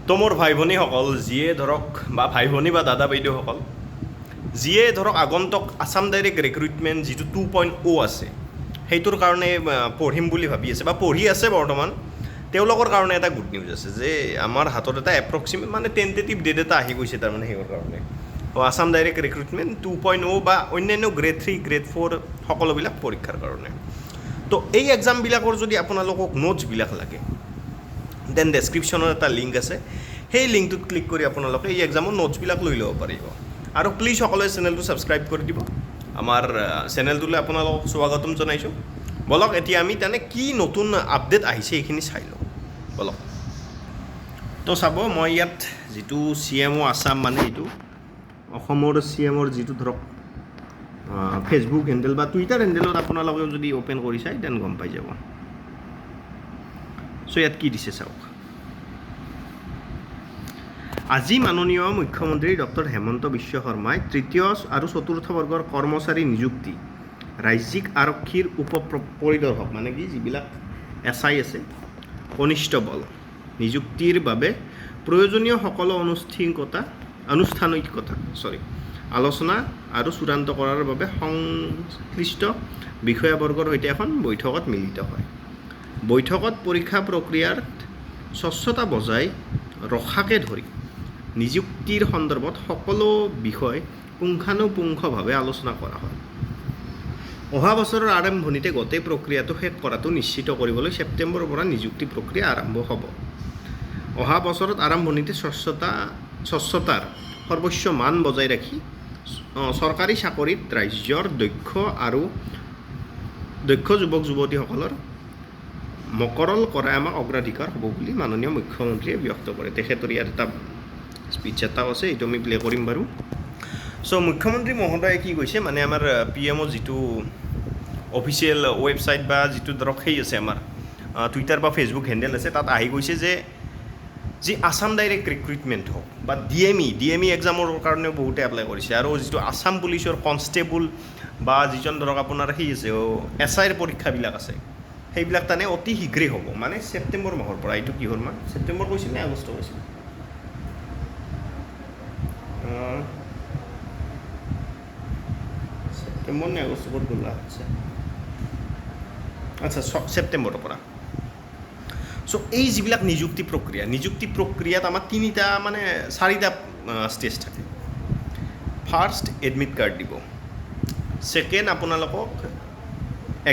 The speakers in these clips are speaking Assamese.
তো মোৰ ভাই ভনীসকল যিয়ে ধৰক বা ভাই ভনী বা দাদা বাইদেউসকল যিয়ে ধৰক আগন্তুক আছাম ডাইৰেক্ট ৰিক্ৰুইটমেণ্ট যিটো 2.0 আছে সেইটোৰ কাৰণে পঢ়িম বুলি ভাবি আছে বা পঢ়ি আছে বৰ্তমান তেওঁলোকৰ কাৰণে এটা গুড নিউজ আছে যে আমাৰ হাতত এটা এপ্ৰক্সিমেট মানে টেণ্টেটিভ ডেট এটা আহি গৈছে তাৰমানে সেইৰ কাৰণে আছাম ডাইৰেক্ট ৰিক্ৰুইটমেণ্ট 2.0 বা অন্যান্য গ্ৰেড 3 গ্ৰেড 4 সকলোবিলাক পৰীক্ষাৰ কাৰণে তো এই এক্সামবিলাকৰ যদি আপোনালোকক নোটছবিলাক লাগে দেন ডেছক্ৰিপশ্যনত এটা লিংক আছে সেই লিংকটোত ক্লিক কৰি আপোনালোকে এই এক্সামৰ নোটছবিলাক লৈ ল'ব পাৰিব আৰু প্লিজ সকলোৱে চেনেলটো ছাবস্ক্ৰাইব কৰি দিব আমাৰ চেনেলটোলৈ আপোনালোকক স্বাগতম জনাইছোঁ বলক এতিয়া আমি তেনে কি নতুন আপডেট আহিছে এইখিনি চাই লওঁ বলক তো চাব মই ইয়াত যিটো CMO আছাম মানে এইটো অসমৰ CMৰ যিটো ধৰক ফেচবুক হেণ্ডেল বা টুইটাৰ হেণ্ডেলত আপোনালোকেও যদি অ'পেন কৰি চাই দেন গম পাই যাব চ' ইয়াত কি দিছে চাওক আজি মাননীয় মুখ্যমন্ত্ৰী ডক্টৰ হেমন্ত বিশ্ব শৰ্মাই তৃতীয় আৰু চতুৰ্থ বৰ্গৰ কৰ্মচাৰী নিযুক্তি ৰাজ্যিক আৰক্ষীৰ উপ পৰিদৰ্শক মানে কি যিবিলাক SI আছে কনিষ্টবল নিযুক্তিৰ বাবে প্ৰয়োজনীয় সকলো আনুষ্ঠানিকতা আলোচনা আৰু চূড়ান্ত কৰাৰ বাবে সংশ্লিষ্ট বিষয়াবৰ্গৰ সৈতে এখন বৈঠকত মিলিত হয় বৈঠকত পৰীক্ষা প্ৰক্ৰিয়াৰ স্বচ্ছতা বজাই ৰখাকে ধৰি নিযুক্তিৰ সন্দৰ্ভত সকলো বিষয় পুংখানুপুংখভাৱে আলোচনা কৰা হয় অহা বছৰৰ আৰম্ভণিতে গোটেই প্ৰক্ৰিয়াটো শেষ কৰাটো নিশ্চিত কৰিবলৈ ছেপ্টেম্বৰৰ পৰা নিযুক্তি প্ৰক্ৰিয়া আৰম্ভ হ'ব অহা বছৰত আৰম্ভণিতে স্বচ্ছতাৰ সৰ্বোচ্চ মান বজাই ৰাখি চৰকাৰী চাকৰিত ৰাজ্যৰ দক্ষ যুৱক যুৱতীসকলৰ মকৰল কৰাই আমাক অগ্ৰাধিকাৰ হ'ব বুলি মাননীয় মুখ্যমন্ত্ৰীয়ে ব্যক্ত কৰে তেখেতৰ ইয়াত এটা স্পীচ এটাও আছে এইটো আমি প্লে কৰিম বাৰু চ' মুখ্যমন্ত্ৰী মহোদয়ে কি কৈছে মানে আমাৰ PMO যিটো অফিচিয়েল ৱেবছাইট বা যিটো ধৰক সেই আছে আমাৰ টুইটাৰ বা ফেচবুক হেণ্ডেল আছে তাত আহি গৈছে যে যি আছাম ডাইৰেক্ট ৰিক্ৰুইটমেণ্ট হওক বা DME এক্সামৰ কাৰণেও বহুতে এপ্লাই কৰিছে আৰু যিটো আছাম পুলিচৰ কনষ্টেবল বা যিজন ধৰক আপোনাৰ সেই আছে SIৰ পৰীক্ষাবিলাক আছে সেইবিলাক তানে অতি শীঘ্ৰেই হ'ব মানে ছেপ্টেম্বৰ মাহৰ পৰা এইটো কিহৰ মাহ ছেপ্টেম্বৰ কৈছিল নে আগষ্ট কৈছিল ছেপ্টেম্বৰ নে আগষ্টত গ'লা আচ্ছা ছেপ্টেম্বৰৰ পৰা চ' এই যিবিলাক নিযুক্তি প্ৰক্ৰিয়াত আমাৰ চাৰিটা ষ্টেজ থাকে ফাৰ্ষ্ট এডমিট কাৰ্ড দিব ছেকেণ্ড আপোনালোকক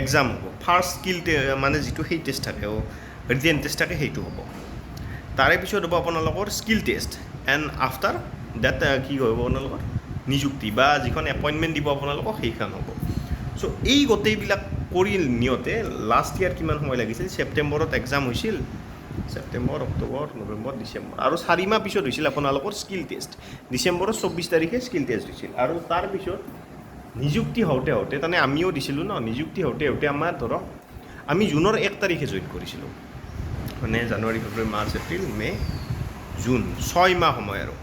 এক্সাম হ'ব ফাৰ্ষ্ট স্কিল মানে যিটো সেই টেষ্ট থাকে ৰিটেন টেষ্ট থাকে সেইটো হ'ব তাৰে পিছত হ'ব আপোনালোকৰ skill test and after date কি হ'ব আপোনালোকৰ নিযুক্তি বা যিখন এপইণ্টমেণ্ট দিব আপোনালোকক সেইখন হ'ব চ' এই গোটেইবিলাক কৰি নিওঁতে লাষ্ট ইয়াৰ কিমান সময় লাগিছিল ছেপ্টেম্বৰত এক্সাম হৈছিল ছেপ্টেম্বৰ অক্টোবৰ নৱেম্বৰ ডিচেম্বৰ আৰু 4 মাহ পিছত হৈছিল আপোনালোকৰ স্কিল টেষ্ট ডিচেম্বৰৰ 24 তাৰিখে স্কিল টেষ্ট হৈছিল আৰু তাৰপিছত নিযুক্তি হওঁতে তাৰমানে আমিও দিছিলোঁ ন নিযুক্তি হওঁতে আমাৰ ধৰক আমি জুনৰ 1 তাৰিখে জইন কৰিছিলোঁ মানে জানুৱাৰী ফেব্ৰুৱাৰী মাৰ্চ এপ্ৰিল মে' জুন 6 মাহ সময় আৰু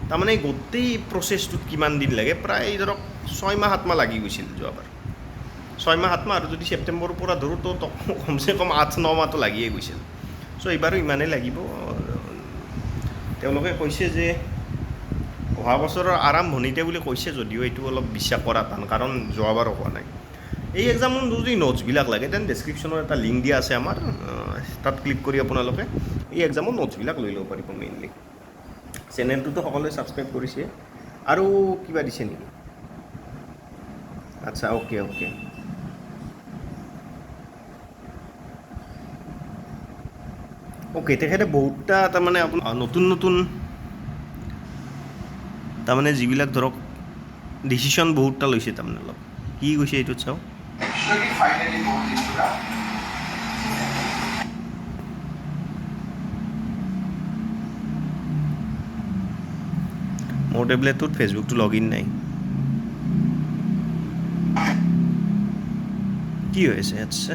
তাৰমানে গোটেই প্ৰচেছটোত কিমান দিন লাগে প্ৰায় ধৰক 6 মাহ 7 মাহ লাগি গৈছিল যোৱাবাৰ 6 মাহ 7 মাহ আৰু যদি ছেপ্টেম্বৰৰ পৰা ধৰোঁ তো কমচে কম 8-9 মাহটো লাগিয়ে গৈছিল চ' এইবাৰো ইমানেই লাগিব তেওঁলোকে কৈছে যে অহা বছৰৰ আৰম্ভণিতে বুলি কৈছে যদিও এইটো অলপ বিশ্বাস কৰা টান কাৰণ যোৱাবাৰো হোৱা নাই এই এক্সামৰ যদি নোটছবিলাক লাগে তেন ডেছক্ৰিপশ্যনত এটা লিংক দিয়া আছে আমাৰ তাত ক্লিক কৰি আপোনালোকে এই এক্সামৰ নোটছবিলাক লৈ ল'ব পাৰিব মেইনলি চেনেলটোতো সকলোৱে ছাবস্ক্ৰাইব কৰিছে আৰু কিবা দিছে নেকি আচ্ছা অ'কে তেখেতে বহুতটা তাৰমানে আপোনাৰ নতুন তাৰমানে যিবিলাক ধৰক ডিচিশ্যন বহুতটা লৈছে তাৰমানে অলপ কি কৈছে এইটোত চাওক মোৰ টেবলেটটোত ফেচবুকটো লগ ইন নাই কি হৈছে আচ্ছা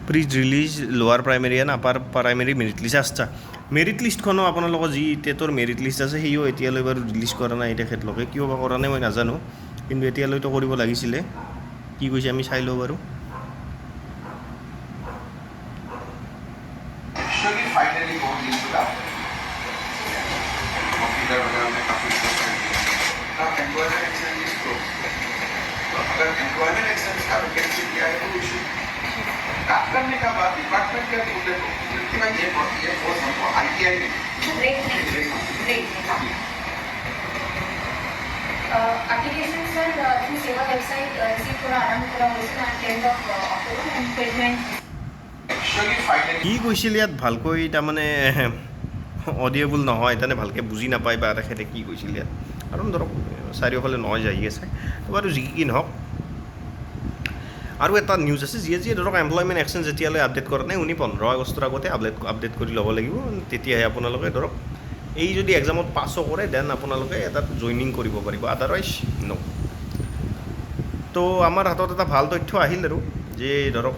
প্লিজ ৰিলিজ লোৱাৰ primary and upper primary merit list আচ্ছা মেৰিট লিষ্টখনো আপোনালোকৰ যি টেটৰ মেৰিট লিষ্ট আছে সেইও এতিয়ালৈ বাৰু ৰিলিজ কৰা নাই তেখেতলোকে কিয় বা কৰা নাই মই নাজানো কিন্তু এতিয়ালৈতো কৰিব লাগিছিলে কি কৈছে আমি চাই লওঁ বাৰু एक्चुअली फाइनली बहुत दिन का कंप्यूटर वगैरह में काफ़ी एम्प्लॉयमेंट एक्सचेंज तो अगर एम्प्लॉयमेंट एक्सचेंज का वैकेंसी किया है तो इशू काम करने का बाद डिपार्टमेंट के बोलते हो कि भाई ये कोर्स हमको ITI में application sir through Seva website receive थोड़ा आरंभ करा হৈছিল at 10th of October and payment actually finally কি কৈছিল ইয়াত ভালকৈ তাৰমানে অডিয়েবল নহয় তাৰমানে ভালকৈ বুজি নাপায় বা তেখেতে কি কৈছিল ইয়াত কাৰণ ধৰক চাৰিওফালে নয় আহি আছে বাৰু যি কি নহওক আৰু এটা নিউজ আছে যিয়ে যিয়ে ধৰক এমপ্লয়মেণ্ট এক্সচেঞ্জ যেতিয়ালৈ আপডেট কৰা নাই 15 আগষ্টৰ আগতে আপডেট কৰি ল'ব লাগিব তেতিয়াহে আপোনালোকে ধৰক এই যদি এক্সামত পাছো কৰে দেন আপোনালোকে এটা জইনিং কৰিব পাৰিব আদাৰৱাইজ ন তো আমাৰ হাতত এটা ভাল তথ্য আহিল আৰু যে ধৰক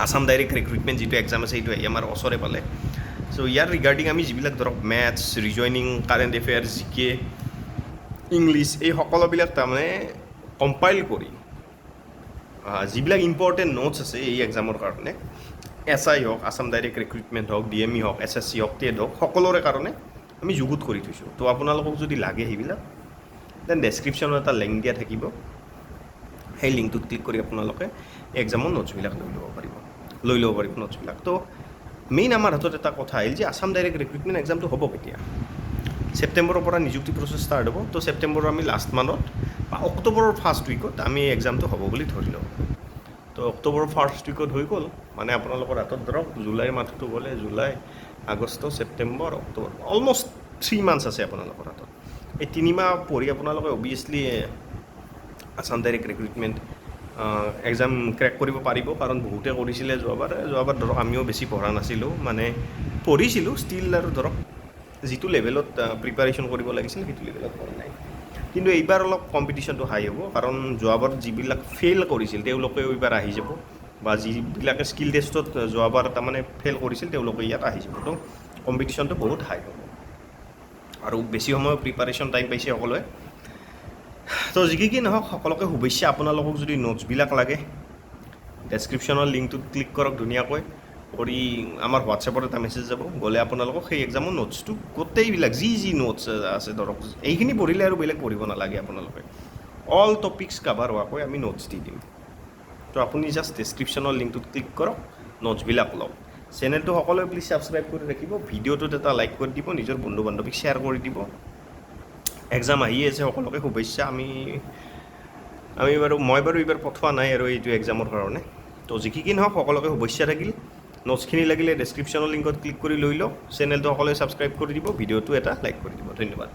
আসাম ডাইৰেক্ট ৰিক্ৰুইটমেণ্ট যিটো এক্সাম আছে এইটো আমাৰ ওচৰে পালে চ' ইয়াৰ ৰিগাৰ্ডিং আমি যিবিলাক ধৰক maths reasoning current affairs GK English এই সকলোবিলাক তাৰমানে কম্পাইল কৰি যিবিলাক ইম্পৰ্টেণ্ট নোটছ আছে এই এক্সামৰ কাৰণে SI হওক আসাম ডাইৰেক্ট ৰিক্ৰুইটমেণ্ট হওক DME হওক SSC হওক TET হওক সকলোৰে কাৰণে আমি যুগুত কৰি থৈছোঁ তো আপোনালোকক যদি লাগে সেইবিলাক দেন ডেছক্ৰিপশ্যনত এটা লিংক দিয়া থাকিব সেই লিংকটোত ক্লিক কৰি আপোনালোকে এক্সামৰ নোটছবিলাক লৈ ল'ব পাৰিব নোটছবিলাক তো মেইন আমাৰ হাতত এটা কথা আহিল যে আসাম ডাইৰেক্ট ৰিক্ৰুইটমেণ্ট এক্সামটো হ'ব কেতিয়া ছেপ্টেম্বৰৰ পৰা নিযুক্তি প্ৰচেছ ষ্টাৰ্ট হ'ব তো ছেপ্টেম্বৰৰ আমি লাষ্ট মানত বা অক্টোবৰৰ ফাৰ্ষ্ট উইকত আমি এক্সামটো হ'ব বুলি ধৰি লওঁ তো অক্টোবৰৰ ফাৰ্ষ্ট উইকত হৈ গ'ল মানে আপোনালোকৰ হাতত ধৰক জুলাইৰ মাহটো গ'লে July August September October almost 3 months আছে আপোনালোকৰ হাতত এই 3 মাহ পঢ়ি আপোনালোকে অভিয়াছলি Assam direct recruitment exam crack কৰিব পাৰিব কাৰণ বহুতে কৰিছিলে যোৱাবাৰ ধৰক আমিও বেছি পঢ়া নাছিলোঁ মানে পঢ়িছিলোঁ ষ্টিল আৰু ধৰক যিটো লেভেলত প্ৰিপাৰেশ্যন কৰিব লাগিছিল সেইটো লেভেলত কৰা নাই কিন্তু এইবাৰ অলপ কম্পিটিশ্যনটো হাই হ'ব কাৰণ যোৱাবাৰ যিবিলাক ফেইল কৰিছিল তেওঁলোকেও এইবাৰ আহি যাব বা যিবিলাকে স্কিল টেষ্টত যোৱাবাৰ তাৰমানে ফেইল কৰিছিল তেওঁলোকে ইয়াত আহি যাব তো কম্পিটিশ্যনটো বহুত হাই হ'ব আৰু বেছি সময় প্ৰিপাৰেশ্যন টাইম পাইছে সকলোৱে তো যি কি নহওক সকলোকে শুভেচ্ছা আপোনালোকক যদি নোটছবিলাক লাগে ডেছক্ৰিপশ্যনৰ লিংকটোত ক্লিক কৰক ধুনীয়াকৈ কৰি আমাৰ হোৱাটছএপত এটা মেছেজ যাব গ'লে আপোনালোকক সেই এক্সামৰ নোটছটো গোটেইবিলাক যি নোটছ আছে ধৰক এইখিনি পঢ়িলে আৰু বেলেগ পঢ়িব নালাগে আপোনালোকে অল টপিকছ কাভাৰ হোৱাকৈ আমি নোটছ দি দিম তো আপুনি জাষ্ট ডেছক্ৰিপশ্যনৰ লিংকটোত ক্লিক কৰক নোটছবিলাক লওক চেনেলটো সকলোৱে প্লিজ ছাবস্ক্ৰাইব কৰি ৰাখিব ভিডিঅ'টোত এটা লাইক কৰি দিব নিজৰ বন্ধু বান্ধৱীক শ্বেয়াৰ কৰি দিব এক্সাম আহি আছে সকলোকে শুভেচ্ছা মই বাৰু এইবাৰ পঠোৱা নাই আৰু এইটো এক্সামৰ কাৰণে তো যি কি নহওক সকলোকে শুভেচ্ছা থাকিল নোটছখিনি লাগিলে ডেছক্ৰিপশ্যনৰ লিংকত ক্লিক কৰি লৈ লওক চেনেলটো সকলোৱে ছাবস্ক্ৰাইব কৰি দিব ভিডিঅ'টো এটা লাইক কৰি দিব ধন্যবাদ